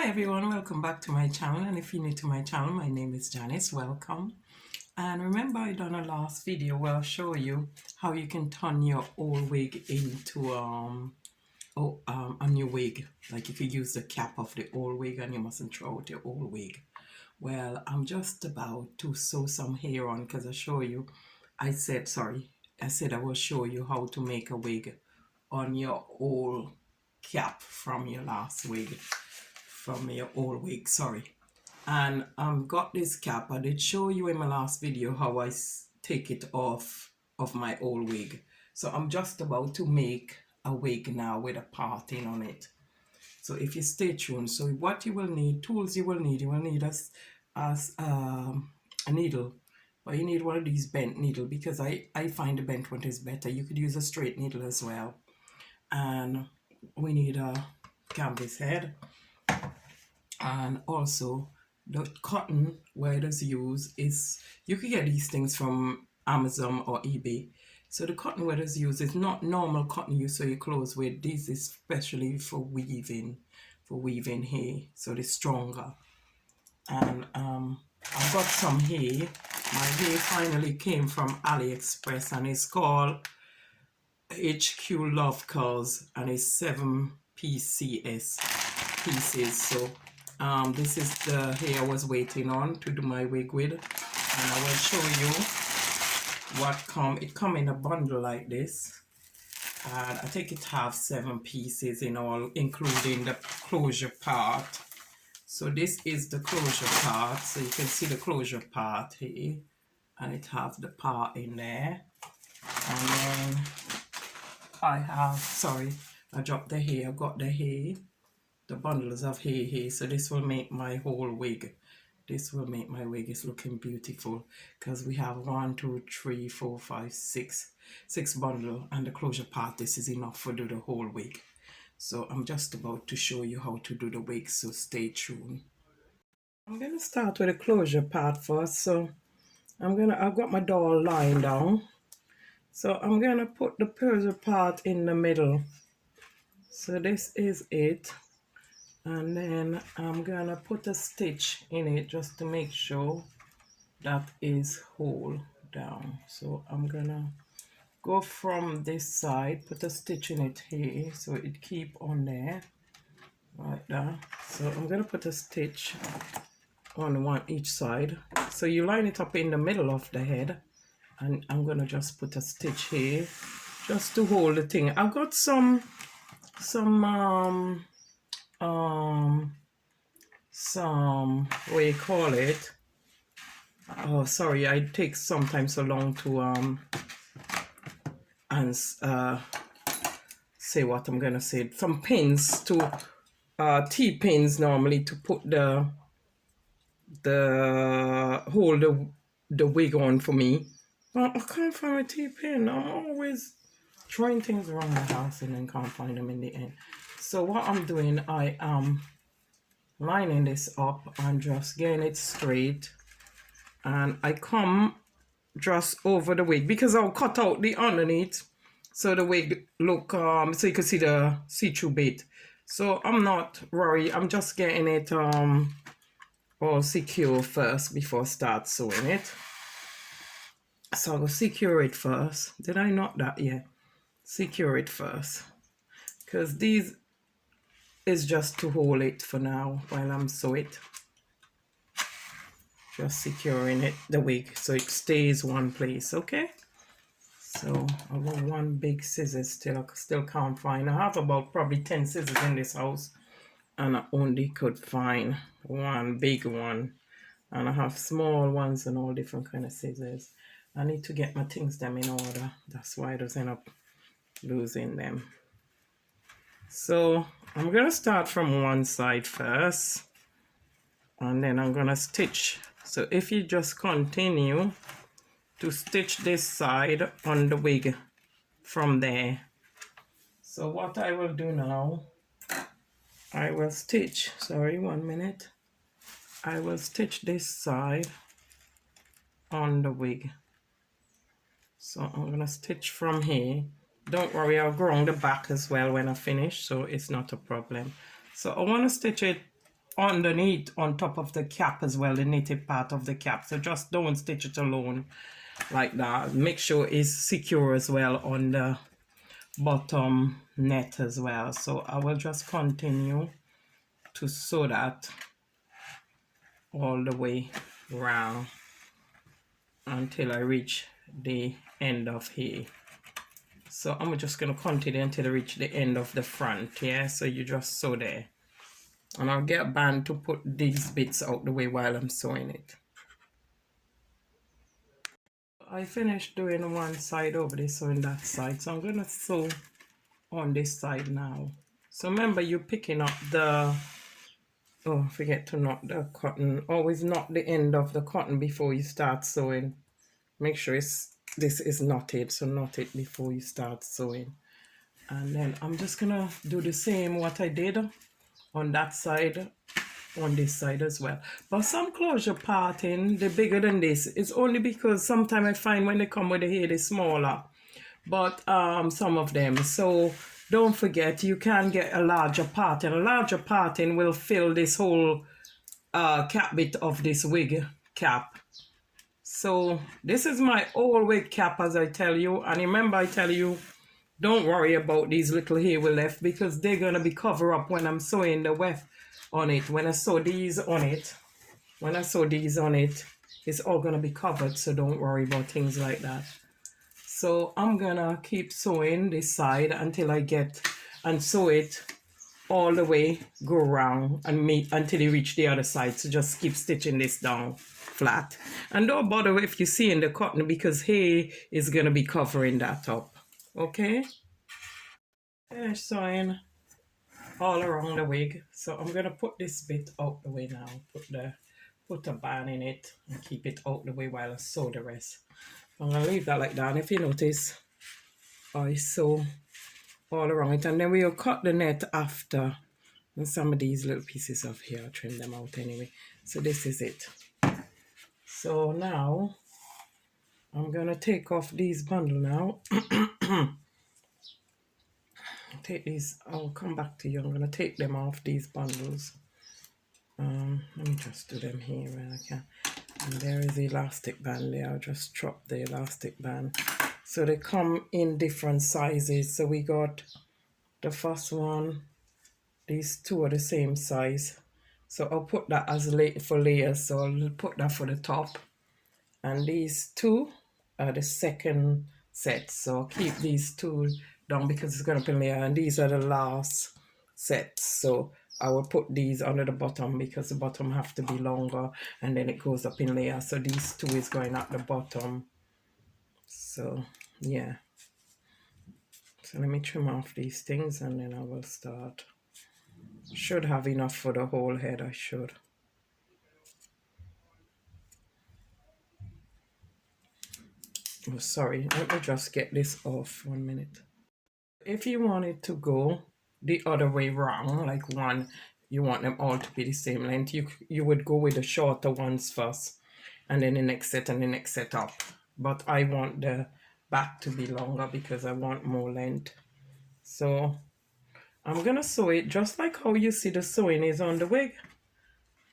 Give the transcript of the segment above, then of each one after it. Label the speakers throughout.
Speaker 1: Hi everyone, welcome back to my channel, and if you're new to my channel, my name is Janice. Welcome. And remember, I done a last video where I'll show you how you can turn your old wig into a new wig. Like you could use the cap of the old wig and you mustn't throw out your old wig. Well, I'm just about to sew some hair on because I said I will show you how to make a wig on your old cap from your last wig, from your old wig, sorry. And got this cap. I did show you in my last video how I take it off of my old wig. So I'm just about to make a wig now with a parting on it. So if you stay tuned, so what you will need, tools you will need a needle. But you need one of these bent needle because I find the bent one is better. You could use a straight needle as well. And we need a canvas head. And also the cotton where it is used is, you can get these things from Amazon or eBay. So the cotton where it is used is not normal cotton you sew your clothes with. This is especially for weaving hair, so it's stronger. And I've got some hair. My hair finally came from AliExpress and it's called HQ Love Curls and it's 7 pieces. So this is the hair I was waiting on to do my wig with, and I will show you what it come in a bundle like this, and I think it have 7 pieces in all, including the closure part. So this is the closure part, so you can see the closure part here, and it have the part in there. And then I dropped the hair. I got the hair, the bundles of hair here. So this will make my whole wig. This will make my wig. It's looking beautiful because we have 1, 2, 3, 4, 5, 6 bundle, and the closure part. This is enough for do the whole wig. So I'm just about to show you how to do the wig. So stay tuned. I'm gonna start with the closure part first. So I've got my doll lying down. So I'm gonna put the closure part in the middle. So this is it. And then I'm gonna put a stitch in it just to make sure that is whole down. So I'm gonna go from this side, put a stitch in it here so it keep on there like that. So I'm gonna put a stitch on each side. So you line it up in the middle of the head, and I'm gonna just put a stitch here just to hold the thing. I've got some what do you call it? Oh, sorry, I take sometimes so long to say what I'm gonna say. Some pins to T-pins normally to put the hold the wig on for me. But I can't find a T-pin. I'm always trying things around the house and then can't find them in the end. So what I'm doing, I am lining this up and just getting it straight, and I come just over the wig because I'll cut out the underneath so the wig look so you can see the see-through bit. So I'm not worried, I'm just getting it all secure first before I start sewing it. So I'll secure it first. Did I not that yet? Secure it first because these is just to hold it for now while I'm sew it. Just securing it, the wig, so it stays one place, okay? So I got one big scissors still can't find. I have about probably 10 scissors in this house, and I only could find one big one. And I have small ones and all different kind of scissors. I need to get my things them in order. That's why I just end up losing them. So I'm gonna start from one side first, and then I'm gonna stitch. So if you just continue to stitch this side on the wig from there. So what I will do now, I will stitch, sorry, 1 minute. I will stitch this side on the wig. So I'm gonna stitch from here. Don't worry, I'll go on the back as well when I finish, so it's not a problem. So I wanna stitch it underneath on top of the cap as well, the knitted part of the cap. So just don't stitch it alone like that. Make sure it's secure as well on the bottom net as well. So I will just continue to sew that all the way round until I reach the end of here. So I'm just going to continue until I reach the end of the front. Yeah, so you just sew there, and I'll get a band to put these bits out the way while I'm sewing it. I finished doing one side over this, sewing that side, so I'm going to sew on this side now. So remember, you're picking up the, oh, forget to knot the cotton. Always knot the end of the cotton before you start sewing. Make sure this is knotted, so knot it before you start sewing. And then I'm just gonna do the same what I did on that side, on this side as well. But some closure parting, they're bigger than this. It's only because sometimes I find when they come with the hair, they're smaller. But some of them. So don't forget, you can get a larger parting. A larger parting will fill this whole cap bit of this wig cap. So this is my old wig cap, as I tell you. And remember, I tell you, don't worry about these little hair we left, because they're going to be covered up when I'm sewing the weft on it. When I sew these on it, it's all going to be covered. So don't worry about things like that. So I'm going to keep sewing this side until I get and sew it all the way, go around and meet until you reach the other side. So just keep stitching this down flat. And don't bother if you see in the cotton, because hair is going to be covering that up. Okay? Finish sewing all around the wig. So I'm going to put this bit out the way now. Put a band in it and keep it out the way while I sew the rest. I'm going to leave that like that. And if you notice, I sew all around it. And then we'll cut the net after. And some of these little pieces of here, I'll trim them out anyway. So this is it. So now, I'm going to take off these bundle now. Take these, I'll come back to you. I'm going to take them off, these bundles. Let me just do them here when I can. And there is the elastic band there. I'll just chop the elastic band. So they come in different sizes. So we got the first one. These two are the same size. So I'll put that as for layers. So I'll put that for the top. And these two are the second set. So I'll keep these two down because it's going to be layer. And these are the last sets. So I will put these under the bottom because the bottom have to be longer, and then it goes up in layer. So these two is going at the bottom. So yeah. So let me trim off these things and then I will start. Should have enough for the whole head, I should. Oh, sorry, let me just get this off 1 minute. If you want it to go the other way round, like one, you want them all to be the same length, you would go with the shorter ones first, and then the next set and the next set up. But I want the back to be longer because I want more length. So I'm gonna sew it just like how you see the sewing is on the wig.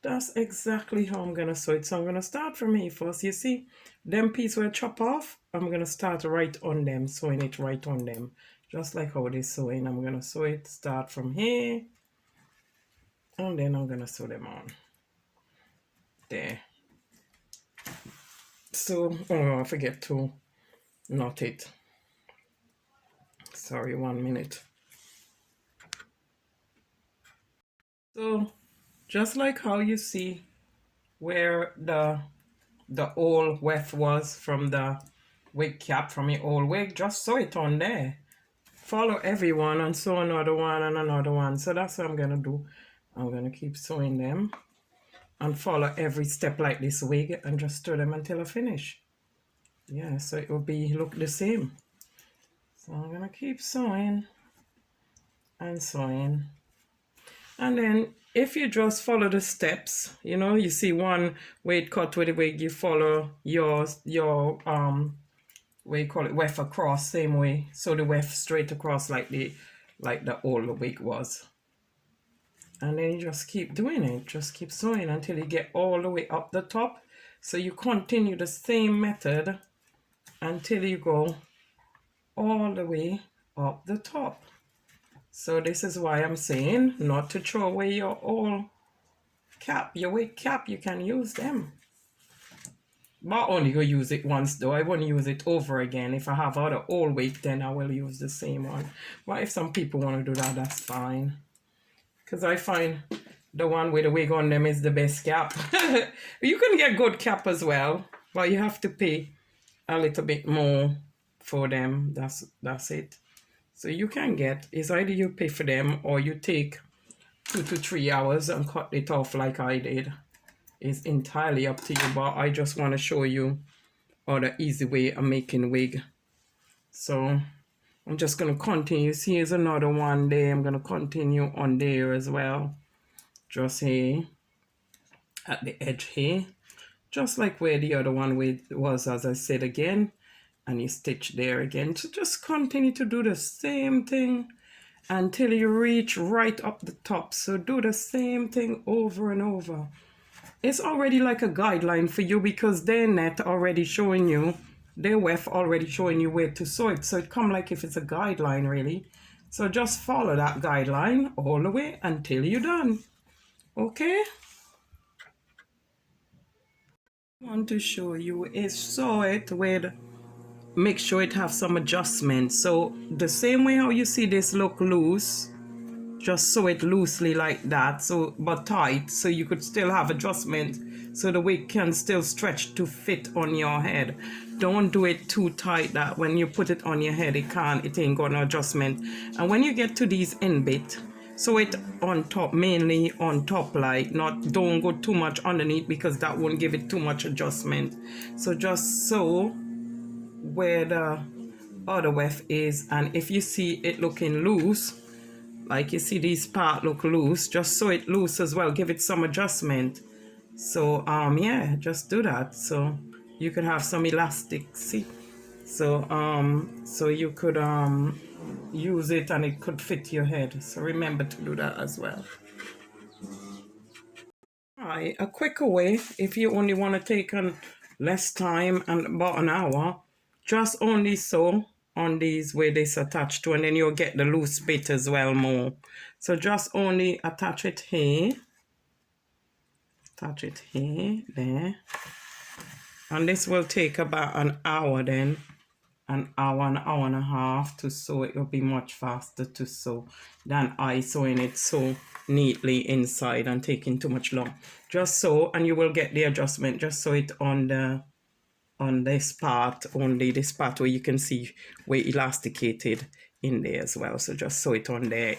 Speaker 1: That's exactly how I'm gonna sew it. So I'm gonna start from here first. You see them pieces where I chop off, I'm gonna start right on them, sewing it right on them, just like how they sewing. I'm gonna sew it, start from here, and then I'm gonna sew them on there. So oh, I forget to knot it. Sorry, 1 minute. So just like how you see where the old weft was from the wig cap from your old wig, just sew it on there. Follow everyone and sew another one and another one. So that's what I'm gonna do. I'm gonna keep sewing them and follow every step like this wig and just sew them until I finish. Yeah, so it will be look the same. So I'm gonna keep sewing and sewing. And then if you just follow the steps, you know, you see one way it cut with the wig, you follow your what you call it, weft across same way. So the weft straight across like the old wig was. And then you just keep doing it. Just keep sewing until you get all the way up the top. So you continue the same method until you go all the way up the top. So this is why I'm saying not to throw away your old cap, your wig cap. You can use them. But only go use it once though. I won't use it over again. If I have other old wig, then I will use the same one. But if some people want to do that, that's fine. Because I find the one with the wig on them is the best cap. You can get good cap as well, but you have to pay a little bit more for them. That's it. So you can get, it's either you pay for them or you take 2 to 3 hours and cut it off like I did. It's entirely up to you, but I just want to show you the easy way of making wig. So I'm just going to continue. See, here's another one there. I'm going to continue on there as well. Just here at the edge here. Just like where the other one was, as I said again. And you stitch there again. So just continue to do the same thing until you reach right up the top. So do the same thing over and over. It's already like a guideline for you because their net already showing you, their weft already showing you where to sew it. So it come like if it's a guideline really. So just follow that guideline all the way until you're done. Okay? What I want to show you is sew it with, make sure it have some adjustment. So the same way how you see this look loose, just sew it loosely like that, so but tight, so you could still have adjustment, so the wig can still stretch to fit on your head. Don't do it too tight that when you put it on your head it ain't got no adjustment. And when you get to these end bit, sew it on top, mainly on top, like don't go too much underneath because that won't give it too much adjustment. So just sew where the other weft is, and if you see it looking loose, like you see these part look loose, just sew it loose as well, give it some adjustment. So yeah, just do that. So you could have some elastic, see, so so you could use it and it could fit your head. So remember to do that as well. Right, a quicker way, if you only want to take on less time and about an hour, just only sew on these where this attached to, and then you'll get the loose bit as well more. So just only attach it here, there, and this will take about an hour then, an hour and a half to sew. It will be much faster to sew than I sewing it so neatly inside and taking too much long. Just sew and you will get the adjustment. Just sew it on this part, only this part where you can see where elasticated in there as well. So just sew it on there,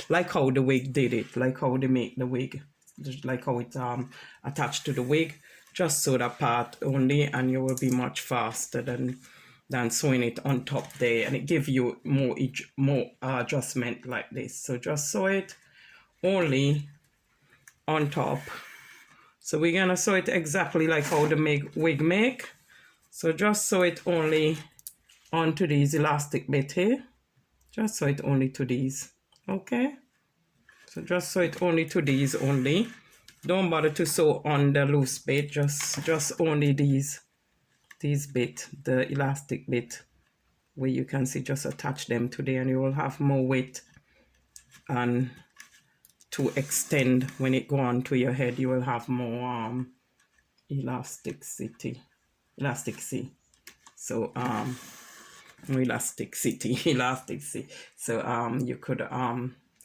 Speaker 1: like how the wig did it, like how they make the wig, just like how it attached to the wig. Just sew that part only and you will be much faster than sewing it on top there, and it gives you more adjustment like this. So just sew it only on top. So we're gonna sew it exactly like how the wig make. So just sew it only onto these elastic bit here. Just sew it only to these. Okay? So just sew it only to these only. Don't bother to sew on the loose bit. Just only these bit, the elastic bit, where you can see, just attach them to there and you will have more weight and to extend when it go on to your head. You will have more elasticity. So elasticity. So you could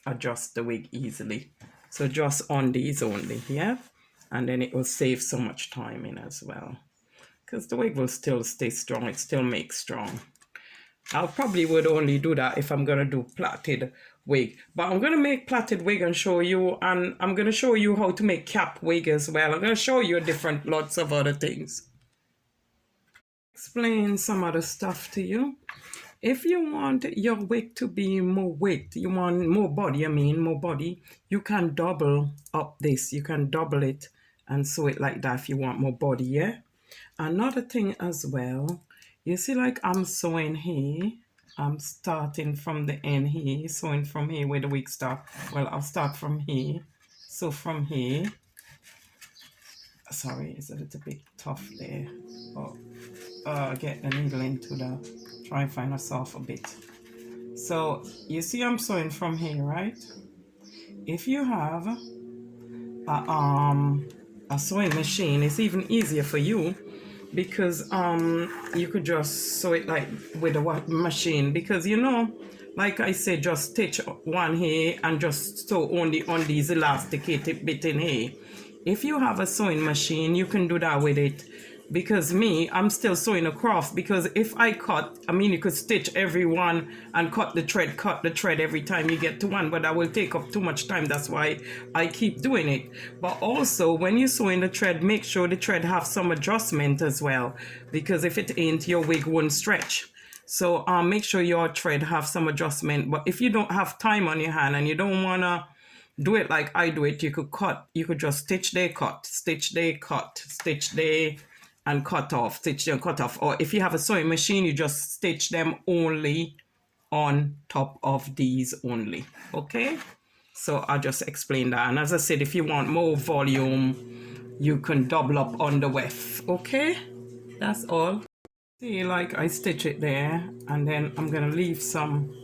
Speaker 1: adjust the wig easily. So just on these only, yeah, and then it will save so much time in as well, because the wig will still stay strong. It still makes strong. I probably would only do that if I'm gonna do plaited wig, but I'm gonna make plaited wig and show you, and I'm gonna show you how to make cap wig as well. I'm gonna show you different lots of other things. Explain some other stuff to you. If you want your wig to be more width, you want more body, more body, you can double up this. You can double it and sew it like that if you want more body, yeah? Another thing as well, you see like I'm sewing here. I'm starting from the end here, sewing from here where the wig start. Well, I'll start from here So from here, sorry, it's a little bit tough there, but get the needle into the, try and find a softer bit. So you see I'm sewing from here, right? If you have a sewing machine, it's even easier for you because you could just sew it like with a machine, because you know, like I said, just stitch one here and just sew only on these elasticated bit in here. If you have a sewing machine, you can do that with it. Because me, I'm still sewing across, because if I cut, I mean, you could stitch every one and cut the thread every time you get to one, but that will take up too much time. That's why I keep doing it. But also, when you sew in the thread, make sure the thread have some adjustment as well, because if it ain't, your wig won't stretch. So make sure your thread have some adjustment. But if you don't have time on your hand and you don't wanna do it like I do it, you could cut, you could just stitch there, cut, stitch there, cut, stitch there, and cut off, stitch there and cut off. Or if you have a sewing machine, you just stitch them only on top of these only. Okay, so I'll just explain that. And as I said, if you want more volume, you can double up on the weft. Okay, that's all. See, like I stitch it there, and then I'm gonna leave some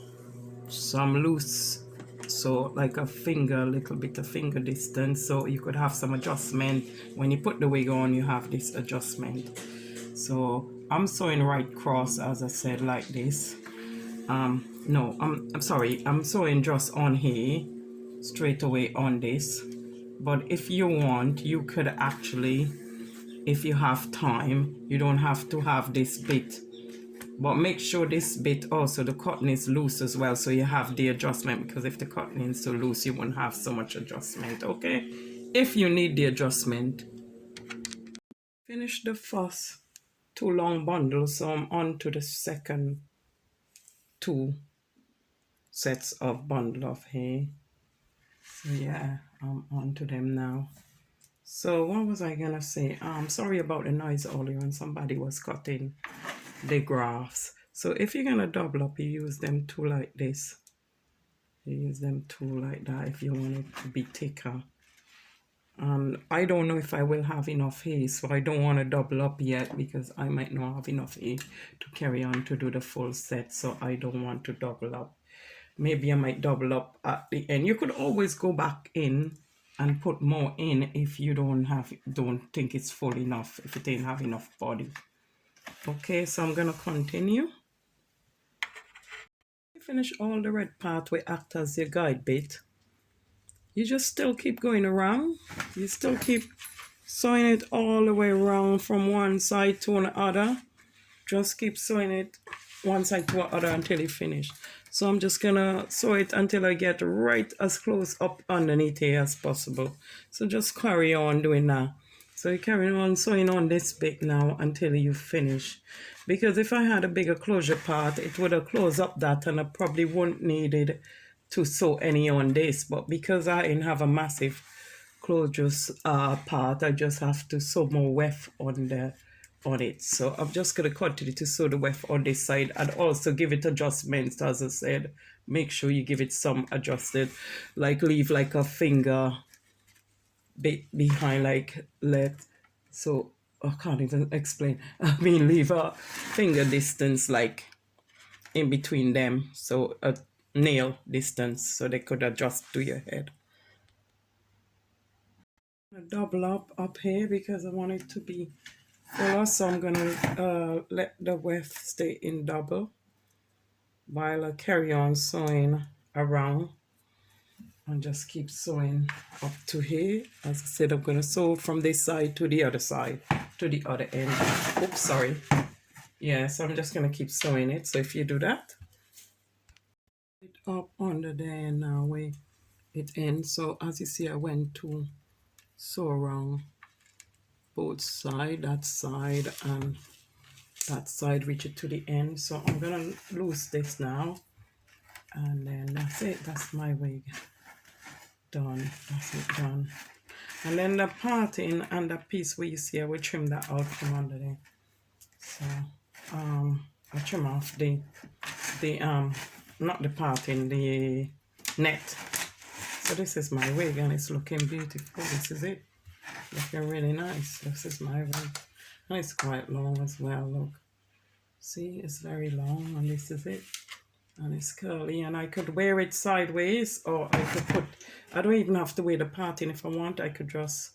Speaker 1: loose, so like a finger, little bit of finger distance, so you could have some adjustment when you put the wig on. You have this adjustment. So I'm sewing right cross, as I said, like this. No, I'm sorry, I'm sewing just on here straight away on this. But if you want, you could actually, if you have time, you don't have to have this bit, but make sure this bit also, the cotton is loose as well, so you have the adjustment, because if the cotton is so loose, you won't have so much adjustment. Okay, if you need the adjustment. Finish the first two long bundles, so I'm on to the second two sets of bundle of hair. So yeah, I'm on to them now. So what was I gonna say? Sorry about the noise earlier when somebody was cutting the graphs. So if you're gonna double up, you use them two like this. You use them two like that if you want it to be thicker. And I don't know if I will have enough hair, so I don't want to double up yet, because I might not have enough hair to carry on to do the full set, so I don't want to double up. Maybe I might double up at the end. You could always go back in and put more in if you don't think it's full enough, if it ain't have enough body. Okay, so I'm gonna continue. You finish all the red part, will act as your guide bit. You just still keep going around. You still keep sewing it all the way around from one side to another. Just keep sewing it one side to another until you finish. So I'm just gonna sew it until I get right as close up underneath here as possible. So just carry on doing that. So you carry on sewing on this bit now until you finish. Because if I had a bigger closure part, it would have closed up that, and I probably wouldn't needed to sew any on this. But because I didn't have a massive closures part, I just have to sew more weft on it. So I'm just going to continue to sew the weft on this side, and also give it adjustments. As I said, make sure you give it some adjusted, like leave like a finger bit behind, like so I can't even explain. I mean, leave a finger distance like in between them, so a nail distance, so they could adjust to your head. Double up here because I want it to be fuller, so I'm gonna let the weft stay in double while I carry on sewing around, and just keep sewing up to here. As I said, I'm gonna sew from this side to the other side, to the other end. Oops, sorry. Yeah, so I'm just gonna keep sewing it. So if you do that, it up under there now where it ends. So as you see, I went to sew around both side, that side and that side, reach it to the end. So I'm gonna loose this now, and then that's it. That's my wig done. That's it done. And then the parting and the piece where you see, I will trim that out from under there. So I trim off the not the parting, the net. So this is my wig and it's looking beautiful. This is it. Looking really nice. This is my wig. And it's quite long as well, look. See, it's very long and this is it. And it's curly and I could wear it sideways or I could put, I don't even have to wear the parting if I want. I could just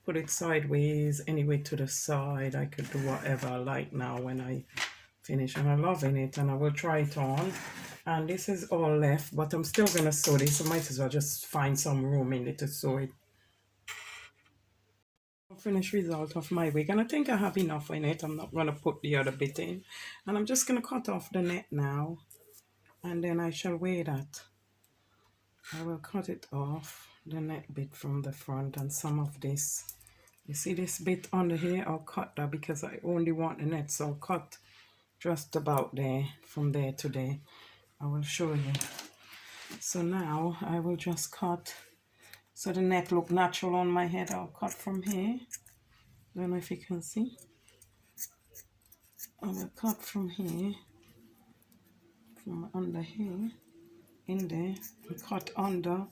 Speaker 1: put it sideways anyway to the side. I could do whatever I like now when I finish and I'm loving it and I will try it on. And this is all left, but I'm still gonna sew this. I might as well just find some room in it to sew it. Finished result of my wig and I think I have enough in it. I'm not gonna put the other bit in and I'm just gonna cut off the net now and then I shall wear that. I will cut it off the net bit from the front and some of this. You see this bit under here? I'll cut that because I only want the net, so I'll cut just about there, from there to there. I will show you. So now I will just cut so the net look natural on my head. I'll cut from here. Don't know if you can see. I will cut from here, from under here, in there, and cut under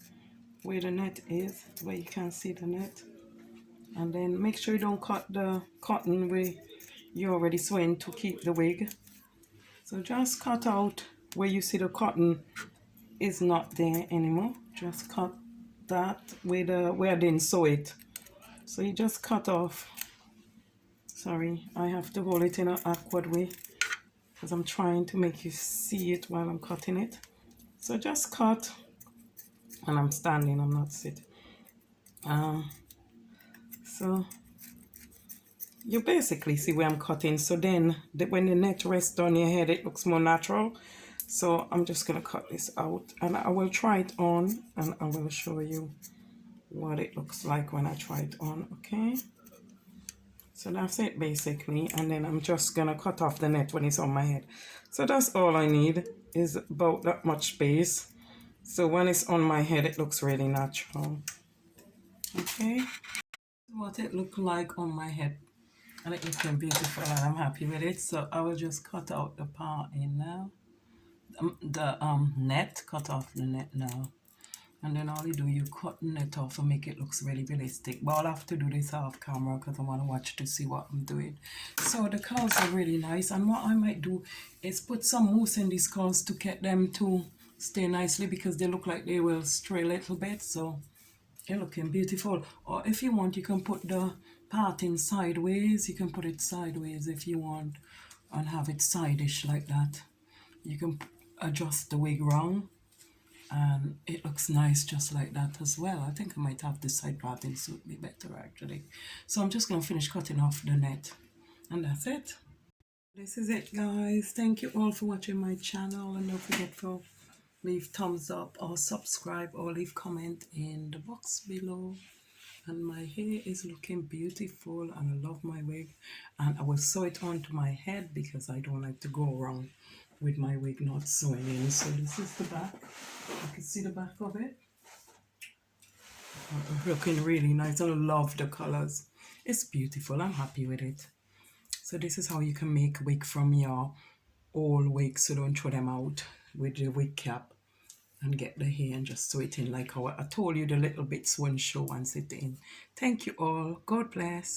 Speaker 1: where the net is, where you can see the net. And then make sure you don't cut the cotton where you're already sewing to keep the wig. So just cut out where you see the cotton is not there anymore. Just cut that where I didn't sew it. So you just cut off. Sorry, I have to hold it in an awkward way because I'm trying to make you see it while I'm cutting it. So just cut, and I'm standing, I'm not sitting. So you basically see where I'm cutting. So then when the net rests on your head, it looks more natural. So I'm just gonna cut this out and I will try it on and I will show you what it looks like when I try it on. Okay, so that's it basically, and then I'm just gonna cut off the net when it's on my head. So that's all I need, is about that much space, so when it's on my head it looks really natural. Okay, what it looked like on my head, and it looking beautiful and I'm happy with it. So I will just cut out the part in now, the net, cut off the net now. And then all you do, you cut the net off and make it looks really realistic. But I'll have to do this off camera because I want to watch to see what I'm doing. So the curls are really nice. And what I might do is put some mousse in these curls to get them to stay nicely because they look like they will stray a little bit. So they're looking beautiful. Or if you want, you can put the parting sideways. You can put it sideways if you want and have it side-ish like that. You can adjust the wig round and it looks nice just like that as well. I think I might have this side parting suit me better actually. So I'm just going to finish cutting off the net and that's it. This is it, guys. Thank you all for watching my channel, and don't forget to leave thumbs up or subscribe or leave comment in the box below. And my hair is looking beautiful and I love my wig, and I will sew it onto my head because I don't like to go around with my wig not sewing in. So this is the back. You can see the back of it. Looking really nice. I love the colors. It's beautiful. I'm happy with it. So this is how you can make a wig from your old wigs, so don't throw them out, with the wig cap and get the hair and just sew it in like how I told you the little bits won't show once it's in. Thank you all. God bless.